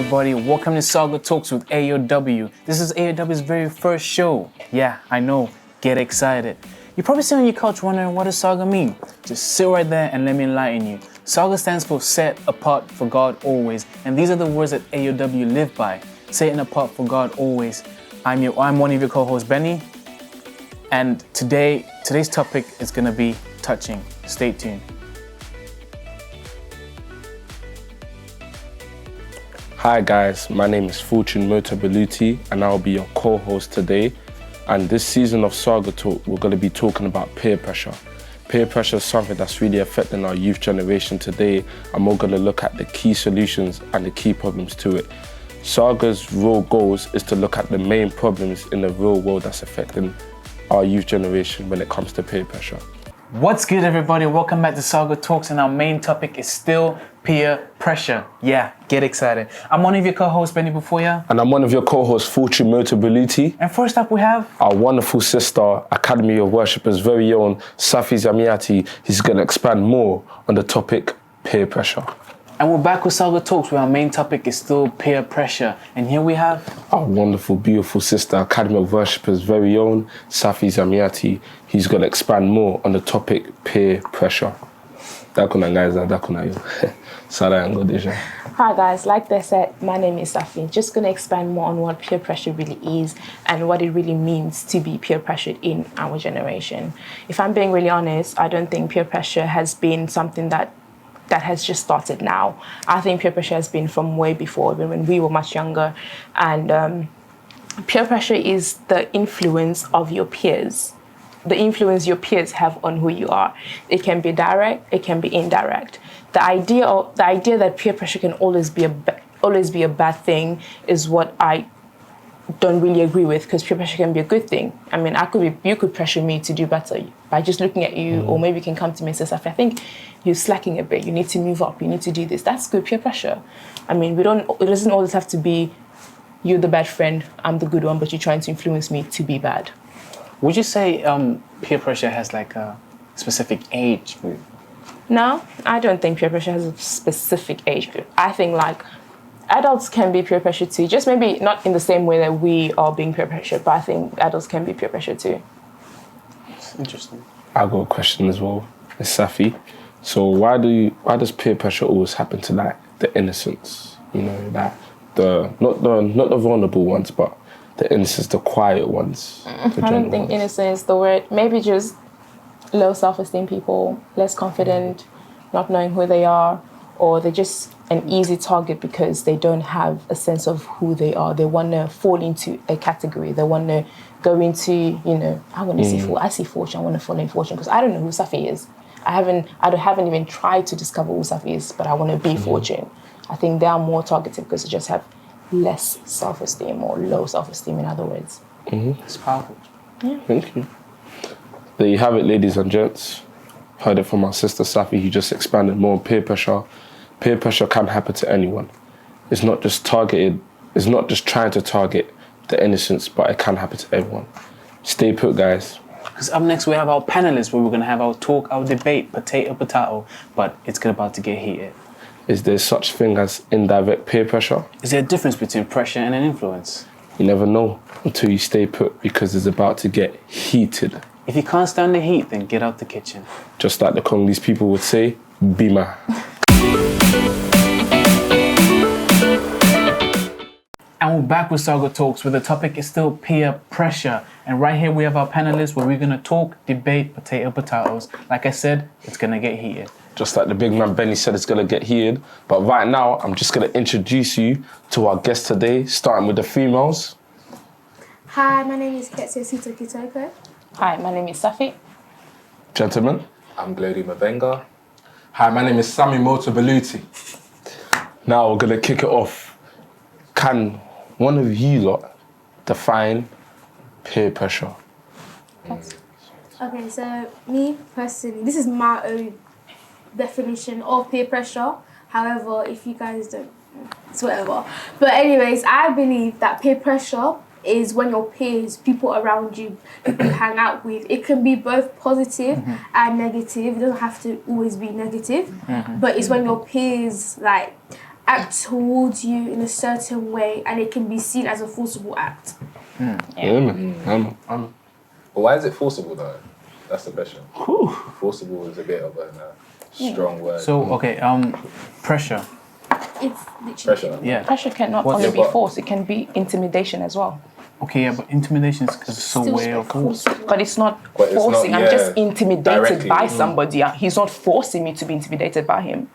everybody. Welcome to Saga Talks with AOW. This is AOW's very first show. Yeah, I know. Get excited. You're probably sitting on your couch wondering what does Saga mean? Just sit right there and let me enlighten you. Saga stands for Set Apart for God Always, and these are the words that AOW live by. Setting apart for God always. I'm one of your co-hosts, Benny, and today's topic is gonna be touching. Stay tuned. Hi guys, my name is Fortune Motabaluti and I'll be your co-host today. And this season of Saga Talk, we're going to be talking about peer pressure. Peer pressure is something that's really affecting our youth generation today, and we're going to look at the key solutions and the key problems to it. Saga's real goals is to look at the main problems in the real world that's affecting our youth generation when it comes to peer pressure. What's good, everybody? Welcome back to Saga Talks, and our main topic is still peer pressure. Yeah, get excited. I'm one of your co-hosts, Benny Bufoya. And I'm one of your co-hosts, Fortune Motabaluti. And first up we have our wonderful sister, Academy of Worshippers' very own Safi Zamiati. He's going to expand more on the topic peer pressure. And we're back with Saga Talks, where our main topic is still peer pressure. And here we have our wonderful, beautiful sister, Academy of Worshippers' very own Safi Zamiati. He's going to expand more on the topic peer pressure. Hi guys, like they said, my name is Safi. Just going to expand more on what peer pressure really is and what it really means to be peer pressured in our generation. If I'm being really honest, I don't think peer pressure has been something that has just started now. I think peer pressure has been from way before, even when we were much younger. And peer pressure is the influence of your peers. The influence your peers have on who you are. It can be direct, it can be indirect. The idea that peer pressure can always be a bad thing is what I don't really agree with, because peer pressure can be a good thing. I mean, you could pressure me to do better by just looking at you, or maybe you can come to me and say, Safi, I think you're slacking a bit. You need to move up. You need to do this. That's good peer pressure. I mean, it doesn't always have to be you're the bad friend, I'm the good one, but you're trying to influence me to be bad. Would you say peer pressure has like a specific age group? No, I don't think peer pressure has a specific age group. I think like adults can be peer pressured too, just maybe not in the same way that we are being peer pressured, but I think adults can be peer pressured too. That's interesting. I've got a question as well. It's Safi. So why does peer pressure always happen to like the innocents? You know, like not the vulnerable ones, but the innocents, the quiet ones. I don't think innocence is the word. Maybe just low self-esteem people, less confident, not knowing who they are, or they're just an easy target because they don't have a sense of who they are. They want to fall into a category. They want to go into, you know, I see Fortune, I want to follow in Fortune, because I don't know who Safi is. I haven't even tried to discover who Safi is, but I want to be Fortune. I think they are more targeted because they just have less self-esteem, or low self-esteem, in other words. It's powerful. Yeah. Thank you. There you have it, ladies and gents. Heard it from our sister Safi, who just expanded more on peer pressure. Peer pressure can happen to anyone. It's not just trying to target the innocents, but it can happen to everyone. Stay put, guys. Because up next we have our panelists, where we're going to have our talk, our debate, potato, but it's about to get heated. Is there such thing as indirect peer pressure? Is there a difference between pressure and an influence? You never know until you stay put, because it's about to get heated. If you can't stand the heat, then get out the kitchen. Just like the Congolese people would say, Bima. And we're back with Saga Talks, where the topic is still peer pressure. And right here we have our panelists, where we're going to talk, debate, potatoes. Like I said, it's going to get heated. Just like the big man Benny said, it's going to get heated. But right now, I'm just going to introduce you to our guest today, starting with the females. Hi, my name is Ketsia Sito Kitoko. Hi, my name is Safi. Gentlemen. I'm Glody Mabenga. Hi, my name is Sami Motabaluti. Now we're going to kick it off. Can one of you lot define peer pressure? Okay, so me personally, this is my own definition of peer pressure. However, if you guys don't, it's whatever. But anyways, I believe that peer pressure is when your peers, people around you, people you hang out with, it can be both positive and negative. It doesn't have to always be negative, but it's when your peers, like, act towards you in a certain way, and it can be seen as a forcible act. But why is it forcible though? That's the question. Forcible is a bit of a strong word. So, okay, pressure. It's literally Pressure. Yeah. Pressure can not What's only it be about? force, it can be intimidation as well. Okay, yeah, but intimidation is so still way of force. forcible. But it's not But it's not, forcing. I'm yeah, just intimidated directly. by somebody. He's not forcing me to be intimidated by him.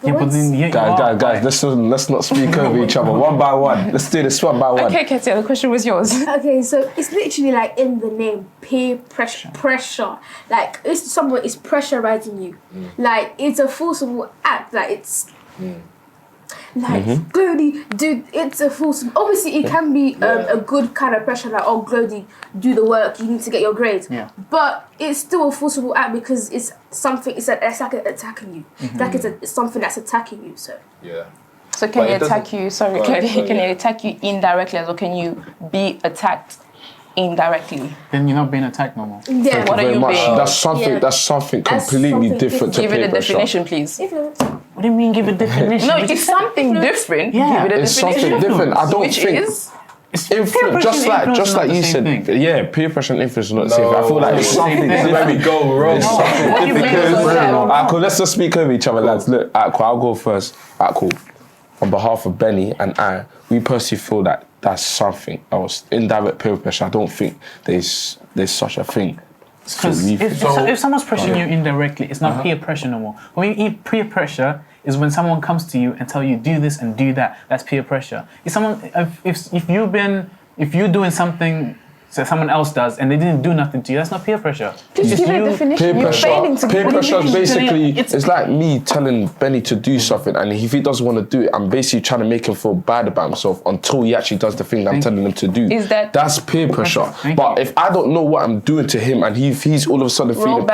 Yeah, but then you are. Guys, let's not speak over each other one by one. Let's do this one by one. Okay, Katia, the question was yours. Okay, so it's literally like in the name, peer pressure. Pressure. Like, if someone is pressurizing you, like, it's a forcible act. Like, it's... Like, Glody, dude, it's a forcible... Obviously, it can be a good kind of pressure, like, oh, Glody, do the work, you need to get your grades. Yeah. But it's still a forcible act because it's something, it's like attacking you. Like, it's something that's attacking you, so... Yeah. So can But he it doesn't- attack you? Sorry, Go ahead, can sorry, he yeah. attack you indirectly, or can you be attacked indirectly? Then you're not being attacked no more. Yeah. What are Very you much. being? That's something. Yeah. That's something That's completely something different to Give it peer a pressure. definition, please. What do you mean give a definition? No, it's something different. Yeah. Give it a It's definition. something different. I don't Which think is? influence. Just like you said. Yeah, peer pressure and influence are not the same thing. I feel like it's something This is where we different. go wrong. It's something What do you different. mean it's not Alright, cool. Let's just speak over each other, lads. Look, alright, cool. I'll go first. Alright, cool. On behalf of Benny and we personally feel that that's something else. Indirect peer pressure. I don't think there's such a thing. Because if someone's pressuring you indirectly, it's not peer pressure no more. When peer pressure is when someone comes to you and tell you do this and do that. That's peer pressure. If you're doing something that someone else does and they didn't do nothing to you, that's not peer pressure. Just give it a Peer definition. You're failing to peer give it a pressure is definition. basically, it's like me telling Benny to do something, and if he doesn't want to do it, I'm basically trying to make him feel bad about himself until he actually does the thing that I'm telling him to do. That's peer pressure. But if I don't know what I'm doing to him and he's all of a sudden feeling...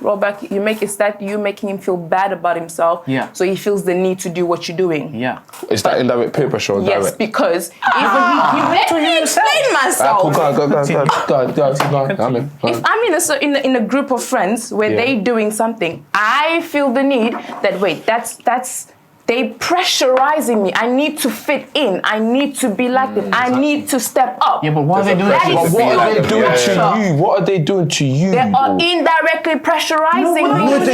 Roll back. You make it start you making him feel bad about himself. Yeah. So he feels the need to do what you're doing. Yeah. Is that indirect peer pressure or Yes, direct? because let me explain myself. Cool, go on. I'm in. If I'm in a group of friends where they doing something, I feel the need that that's they pressurizing me. I need to fit in. I need to be like them. I need to step up. Yeah, but why are they doing That that? is But what are they doing pressure. to you? What are they doing to you? They are indirectly pressurizing me. Because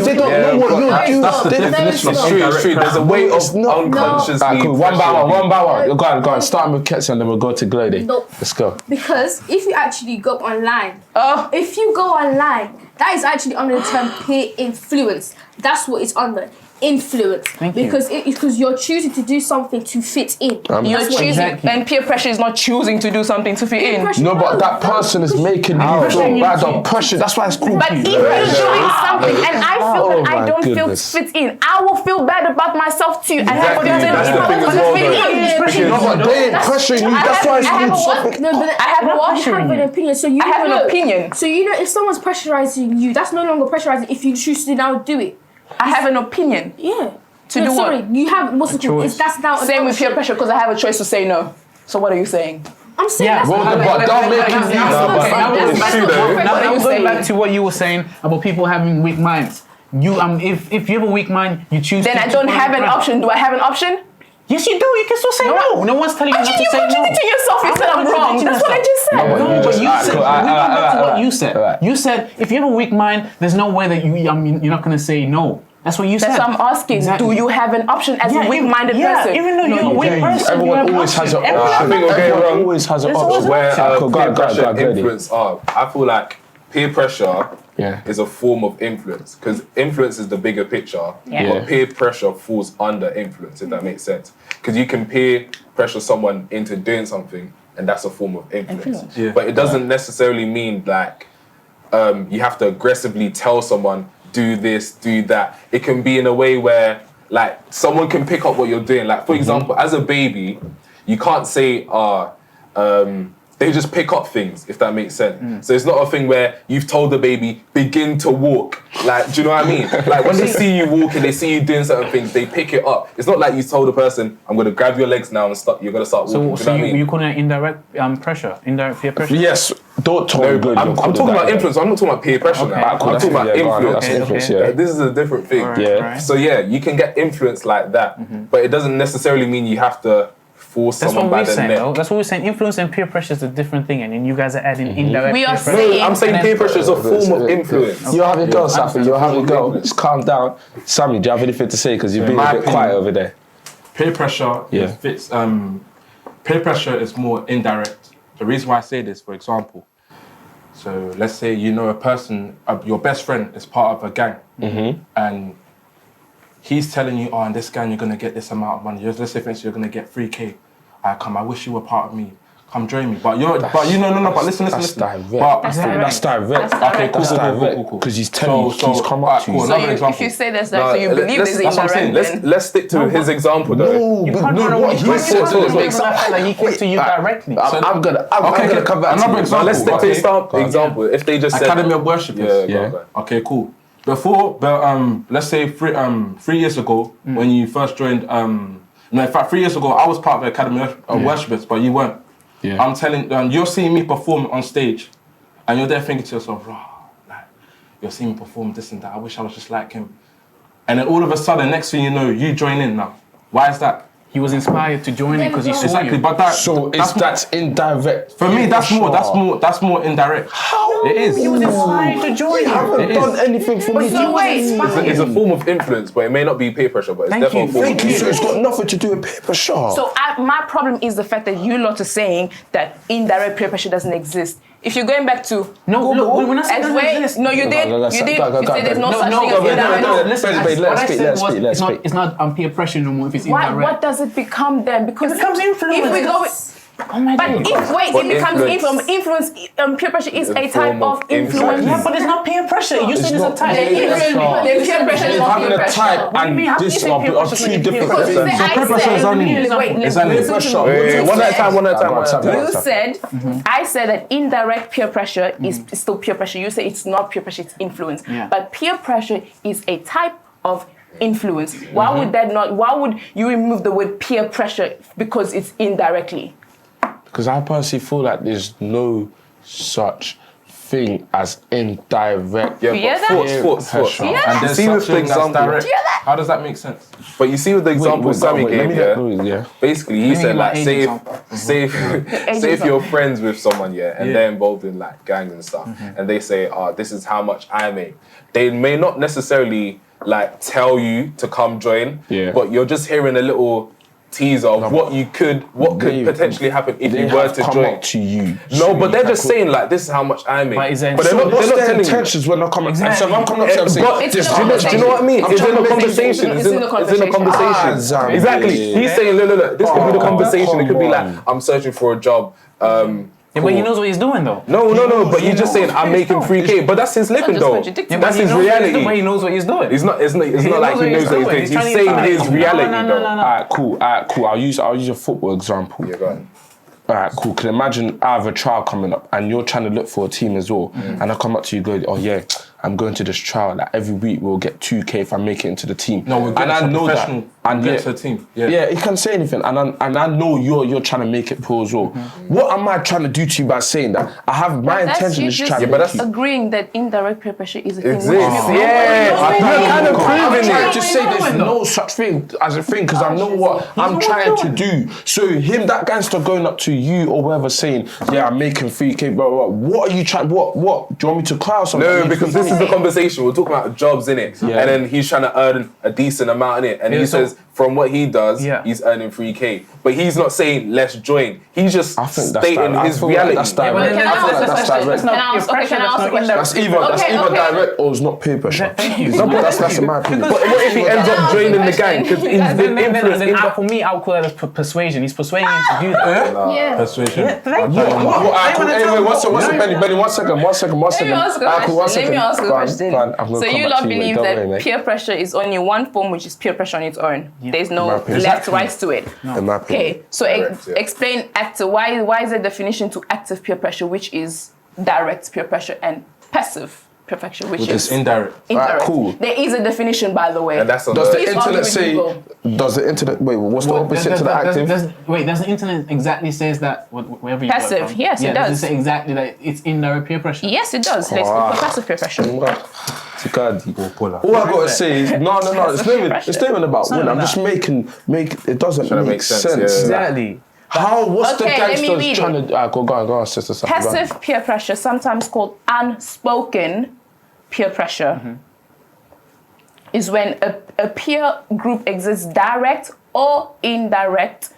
they don't know what you're doing. That's the definition. It's It's true. There's a way of unconsciously. Alright, cool. One by pressuring one. Go on. Starting with Ketsi and then we'll go to Glody. Nope. Let's go. Because if you actually go online, Oh. if you go online, that is actually under the term peer influence. That's what it's under. Influence. Thank you. Because you're choosing to do something to fit in. You're That's what choosing, Exactly. and peer pressure is not choosing to do something to fit Peer in. pressure- No, but that person is making you feel bad or pressure. That's why it's cool. But if you're doing something and I feel Oh that I my don't goodness. feel fit in, I will feel bad about myself too. And I Exactly, feel that's the thing as well, though. No, but they ain't pressuring you. That's why it's I have good. a what? No, but I have a you what? have an opinion. So you I have an know- opinion. So you know if someone's pressurizing you, that's no longer pressurizing if you choose to now do it. I have an opinion. Yeah. To do what? Sorry, you have what's it called? choice. That's now an Same with peer option. pressure because I have a choice to say no. So what are you saying? I'm saying Yeah, that's well, not- But don't make it it's true though. What Now are I'm you going saying? back to what you were saying about people having weak minds. If you have a weak mind, you choose. Then to I don't follow have an the option. Do I have an option? Yes, you do. You can still say no. No one's telling you not to You say no. contradicting yourself. You said I'm wrong. That's what I just said. but No, you but just- you alright, said. cool. We went back to what Alright. you said. Alright. You said if you have a weak mind, there's no way that you're not going to say no. That's what you said. That's what I'm asking. Exactly. Do you have an option as a weak-minded yeah, person? even though you're a weak person, Everyone you have always has an option. option. I think we're getting Everyone wrong. always has an There's always option. Where Cool, go peer on, pressure and Glady. influence are. I feel like peer pressure Yeah. is a form of influence because influence is the bigger picture, Yeah. but peer pressure falls under influence, if that makes sense. Because you can peer pressure someone into doing something, and that's a form of influence. Yeah. But it doesn't necessarily mean like you have to aggressively tell someone do this, do that. It can be in a way where like someone can pick up what you're doing. Like for example, as a baby, you can't say, they just pick up things, if that makes sense. So it's not a thing where you've told the baby, begin to walk. Like, do you know what I mean? Like when they see you walking, they see you doing certain things, they pick it up. It's not like you told the person, I'm going to grab your legs now and you're going to start walking. So you calling it indirect pressure, indirect peer pressure? Yes, don't talk good. I'm talking about influence. I'm not talking about peer pressure now. I'm talking about influence. This is a different thing. Right. So yeah, you can get influence like that, but it doesn't necessarily mean you have to force someone by the neck. That's what we're saying. Influence and peer pressure is a different thing, and then you guys are adding indirect. We are peer pressure. saying. No, I'm saying peer pressure is a form of influence. You have a go, Safi. You have a go. Just calm down. Sammy, do you have anything to say? Because you've been a bit quiet over there. Peer pressure, peer pressure is more indirect. The reason why I say this, for example, so let's say you know a person, your best friend is part of a gang, and he's telling you, oh, in this gang you're gonna get this amount of money. Let's say for instance you're gonna get 3K. I wish you were part of me. Come join me. But listen. That's direct. That's direct. Okay, cool. That's direct. Because he's telling you, he's come up to you. Cool. So Another example. if you say there's that, so you believe there's That's what I'm saying. indirect. Let's stick to his example though. You can't no, what he said. like he came to you directly. I'm gonna come back to Another you. example. Let's stick to his example. If they just said Academy of Worshippers. Yeah. Okay, cool. Before, let's say 3 years ago, when you first joined, no, in fact, 3 years ago, I was part of the Academy of Worshippers, but you weren't. Yeah. I'm telling, you're seeing me perform on stage, and you're there thinking to yourself, like, you're seeing me perform this and that. I wish I was just like him. And then all of a sudden, next thing you know, you join in now. Why is that? He was inspired to join it because he saw Exactly, you. but that. So that's indirect. For me, that's more indirect. How? It is. He was inspired to join You haven't It done is. anything for me. So wait, it's a form of influence, but it may not be peer pressure, but it's Thank definitely you. a form of Thank you. So influence. it's got nothing to do with paper shot. So my problem is the fact that you lot are saying that indirect peer pressure doesn't exist. If you're going back to No, look, we're not saying as it well, doesn't exist. no, you did. You said there's no such No, thing as indirect. listen. Let's What I speak, said let's was speak, let's speak. it's not peer pressure no more if it's What indirect. does it become then? Because It becomes influence. If we go, Oh my but God. it becomes influence. Peer pressure is a type of influence. Yeah, but it's not peer pressure. You said it's a type. The peer pressure is not Having peer a pressure. type and this are two different Because things. peer pressure is only- it's only listen to me. Wait, one at a time. You said, I said that indirect peer pressure is still peer pressure. You say it's not peer pressure, it's influence. Yeah. But peer pressure is a type of influence. Why would you remove the word peer pressure because it's indirectly? Because I personally feel like there's no such thing as indirect. Yeah, hear but that? thoughts. Yeah. And there's See with such the thing that's example. direct. How does that make sense? But you see with the example Sammy gave, yeah. basically he me said give my like, age say example. if you're friends with someone, and they're involved in like gangs and stuff, and they say, this is how much I make. They may not necessarily like tell you to come join, but you're just hearing a little teaser of what could potentially happen if you were to come join. up to you. No, but they're just saying like, this is how much I make. But is there- they're So not What's their telling you. intentions when they're coming? And so if I'm coming up to them But saying, do this you know what I mean? I'm It's in trying the to make conversation. It's in the conversation. Zambi. Exactly. He's saying, look. This could be the conversation. It could be like, come I'm searching for a job. Yeah, but he knows what he's doing though. No. But you're just saying I'm making 3K. But that's his living just though. contradicting. That's He his knows what he's doing, but reality. he knows what he's doing. It's not like he knows what he's doing. He's saying his reality though. Alright, cool. I'll use a football example. Yeah, go on. Alright, cool. Can imagine I have a trial coming up and you're trying to look for a team as well. And I come up to you go, oh yeah, I'm going to this trial. Like every week we'll get 2K if I make it into the team. No, we're and I know that. And get to the team. Yeah, he can say anything, and I know you're trying to make it pro as well. What am I trying to do to you by saying that? I have my intention is trying to but make that's you. agreeing that indirect peer pressure is a thing. Exists. which Yeah. You're kind of I'm proving trying it. to say there's no such thing as a thing because I know what I'm trying to do. So him, that gangster going up to you or whatever saying, yeah, I'm making 3K, blah, blah, blah. What are you trying, what? Do you want me to cry or something? No, because this is the conversation. We're talking about jobs, innit? Yeah. And then he's trying to earn a decent amount, innit? And he says, from what he does, he's earning 3K. But he's not saying, let's join. He's just stating his reality. That's direct. Can I ask a question? Can I ask a question? That's either direct or it's not peer pressure. No, but that's in my opinion. But what if he ends up joining the gang? Because he's been influenced. For me, I'll call that as persuasion. He's persuading him to do that. Yeah. Persuasion. Thank you. Wait, one second, Benny, one second. Let me ask a question. So you lot believe that peer pressure is only one form, which is peer pressure on its own? There's no my opinion. left, right to it. In my opinion. Okay, so Direct, yeah. explain active. Why is the definition to active peer pressure, which is direct peer pressure, and passive peer pressure, which is indirect. indirect. Alright, cool. There is a definition, by the way. And that's on Does the Please argue internet with say? Google. Does the internet? Wait, what's the opposite to the active? Does the internet exactly says that wherever you Passive, work from? yes, it does. Does it say exactly that it's indirect peer pressure? Yes, it does. Let's Wow. look for passive peer pressure. All I gotta say is no. It's not even about not win. I'm about just making it doesn't Trying to make make sense, sense. yeah. Exactly. What's Okay, the let me gangsters read trying to go on, sister? Safi, go on. Passive peer pressure, sometimes called unspoken peer pressure, is when a peer group exerts direct or indirect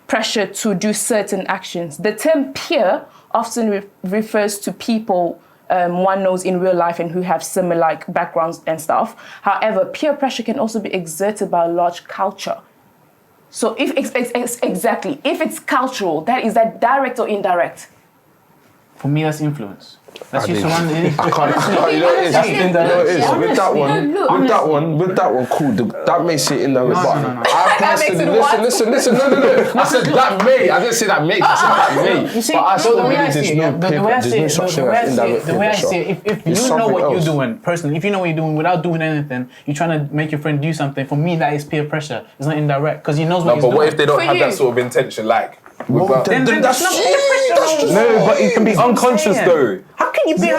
pressure to do certain actions. The term peer often refers to people one knows in real life and who have similar like backgrounds and stuff. However, peer pressure can also be exerted by a large culture. So if it's cultural, is that direct or indirect? For me, that's influence. That's I you did. surrounding. I can't. You know it is. That's You know it is. Honestly. With that one, No, look. with that one, cool. That may say indirect. No, but no, no. I That makes personally, it what? listen. No. I said that may. I didn't say that may. I said that may. You see, But I still the way I believe see there's it, no the paper. way I There's see no it, such the thing way I as see it, indirect the way I paper. see it, if you It's know what something you're else. doing personally, if you know what you're doing without doing anything, you're trying to make your friend do something. For me, that is peer pressure. It's not indirect because he knows what No, he's but doing. what if they don't For have you. that sort of intention? Like, Then that's not peer pressure. no, but it can be unconscious saying. though. How can you be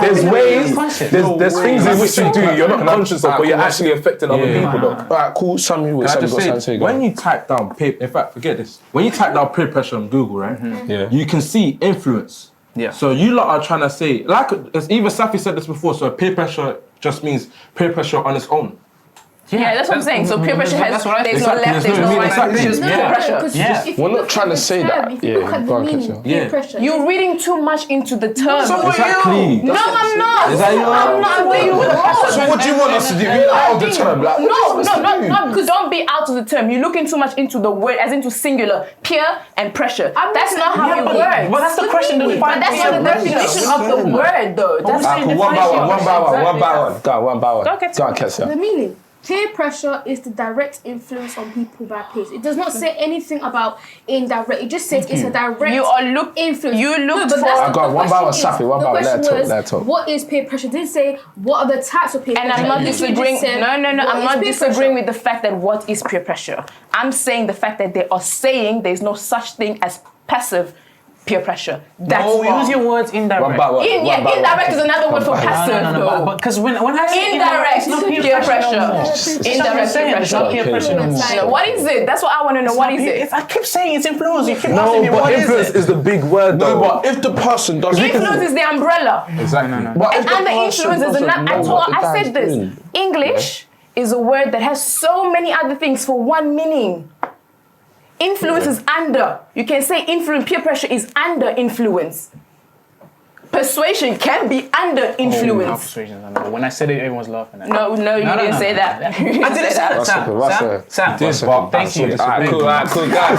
There's ways, there's things in which you do you're not conscious of, but you're actually affecting other people though. Alright, cool. Sammy, Can I Sammy just got something to say, say. Go when on. you type down peer, in fact, forget this. When you type down peer pressure on Google, right? Yeah. You can see influence. Yeah. So you lot are trying to say, like, as even Safi said this before. So peer pressure just means peer pressure on its own. Yeah, that's what I'm saying. So peer pressure has, That's what I there's think. no left, There's there's no no right, exactly. it's just No, peer pressure. because Yeah. if We're you not look trying at to the say term, that. If you Yeah, look at go the on, meaning, Katia. peer Yeah. pressure. You're reading too much into the term. Exactly. No, I'm not. Is that you? I'm not. Where you So what do you want us to do? Be out of the term? Like, No, not because don't be out of the term. You're looking too much into the word, as into singular, peer and pressure. That's not how it works. Well, that's the question. But that's not the definition of the word, though. That's Alright, cool. One by one. Go on, one by one. Go, Katia. Go on, Katia. The meaning. Peer pressure is the direct influence on people by peers. It does not say anything about indirect. It just says it's a direct You are influence. you looked but for- that's I got the one by one, question is- Safi, one the by one. question Let her talk, was, let her talk. what is peer pressure? It didn't say what are the types of peer And pressure. I'm not It literally disagreeing. just said, No, what I'm is not peer disagreeing pressure? with the fact that what is peer pressure. I'm saying the fact that they are saying there's no such thing as passive peer pressure. That's Oh, wrong. use your words indirect. One by one. Indirect is another word for passive, though. Because when I say Indirect it's not peer pressure. no more. Indirect peer It's not peer pressure. pressure no more. No, what is it? That's what I want to know. What is it? I keep saying it's influence. You keep asking No, me but what influence is it? is the big word No, though. but if the person does Influence is the umbrella. Exactly. But if And the person influence is doesn't another. know I what the said guy's this. doing, English is a word that has so many other things for one meaning. Influence is under. You can say influence. Peer pressure is under influence. Persuasion can be under influence. When I said it, everyone was laughing at me. No, you didn't say that. I didn't say that. Sam, thank you. Alright, cool, guys.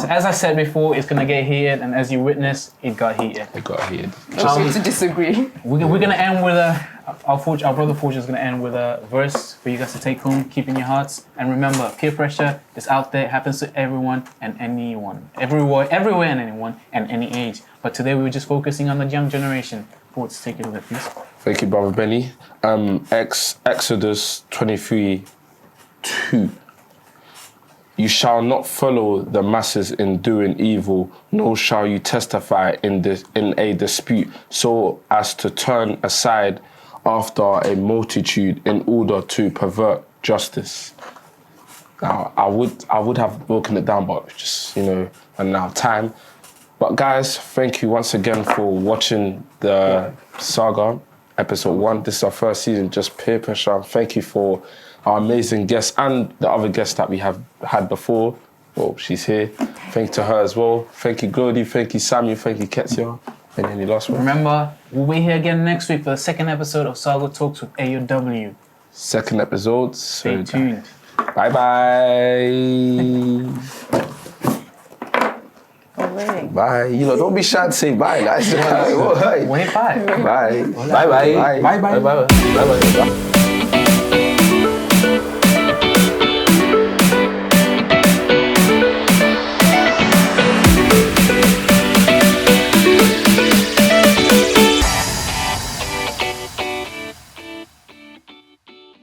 As I said before, it's gonna get heated, and as you witnessed, it got heated. It got heated. To disagree. We're gonna end with our brother Fortune is gonna end with a verse for you guys to take home, keep in your hearts, and remember, peer pressure is out there. It happens to everyone and anyone, everywhere and anyone and any age. But today we were just focusing on the young generation. Fortune, take it away, please. Thank you, Brother Benny. Exodus 23:2. You shall not follow the masses in doing evil, nor shall you testify in a dispute, so as to turn aside after a multitude in order to pervert justice. Now, I would have broken it down, but just, and now time. But guys, thank you once again for watching the Saga episode 1. This is our first season, just peer pressure. Thank you for our amazing guests and the other guests that we have had before. Well, she's here. Thank you to her as well. Thank you, Glody. Thank you, Samuel. Thank you, Ketia. And any last one? Remember, we'll be here again next week for the second episode of Saga Talks with AOW. Second episode. Stay tuned. Bye-bye. Bye. You know, don't be shy to say bye, guys. Wait, bye. Bye. Bye bye. Bye bye. Bye bye. Bye bye.